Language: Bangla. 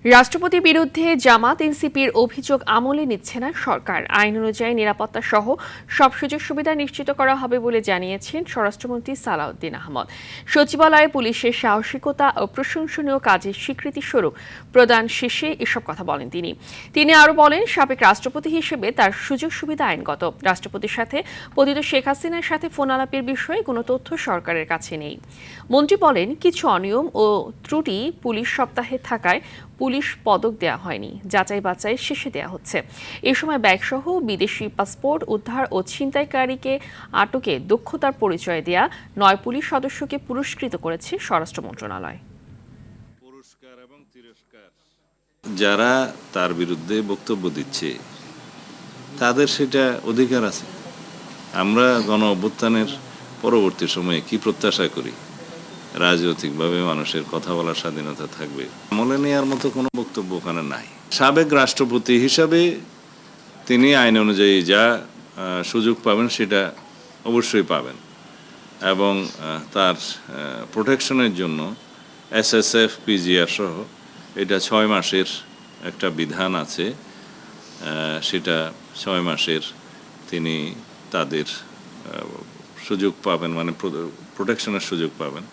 রাষ্ট্রপতির বিরুদ্ধে জামাত এনসিপির অভিযোগ আমলে নিচ্ছে না সরকার। আইন অনুযায়ী নিরাপত্তা সহ সব সুযোগ সুবিধা নিশ্চিত করা হবে বলে জানিয়েছেন স্বরাষ্ট্রমন্ত্রী সালাউদ্দিন আহমদ। সচিবালয়ে পুলিশের সাহসিকতা ও প্রশংসনীয় কাজের স্বীকৃতি স্বরূপ প্রদান শেষে এসব কথা বলেন তিনি আরও বলেন, সাবেক রাষ্ট্রপতি হিসেবে তার সুযোগ সুবিধা আইনগত। রাষ্ট্রপতির সাথে পতিত শেখ হাসিনার সাথে ফোন আলাপের বিষয়ে কোনো তথ্য সরকারের কাছে নেই। মন্ত্রী বলেন, কিছু অনিয়ম ও ত্রুটি পুলিশ সপ্তাহে থাকায় পুলিশ পদক দেওয়া হয়নি, যাচাই বাছাই শেষে দেওয়া হচ্ছে। এ সময় ব্যাগসহ বিদেশি পাসপোর্ট উদ্ধার ও ছিনতাইকারীকে আটকে দক্ষতার পরিচয় দেয়া 9 পুলিশ সদস্যকে পুরস্কৃত করেছে স্বরাষ্ট্র মন্ত্রণালয়। যারা তার বিরুদ্ধে বক্তব্য দিচ্ছে তাদের সেটা অধিকার আছে। আমরা গণ অভ্যুত্থানের পরবর্তী সময়ে কি প্রত্যাশা করি? রাজনৈতিকভাবে মানুষের কথা বলার স্বাধীনতা থাকবে, আমলে নেওয়ার মতো কোনো বক্তব্য ওখানে নাই। সাবেক রাষ্ট্রপতি হিসাবে তিনি আইন অনুযায়ী যা সুযোগ পাবেন সেটা অবশ্যই পাবেন, এবং তার প্রোটেকশনের জন্য এসএসএফ পিজিআর সহ এটা 6 মাসের একটা বিধান আছে। সেটা 6 মাসের তিনি তাদের সুযোগ পাবেন, মানে প্রোটেকশনের সুযোগ পাবেন।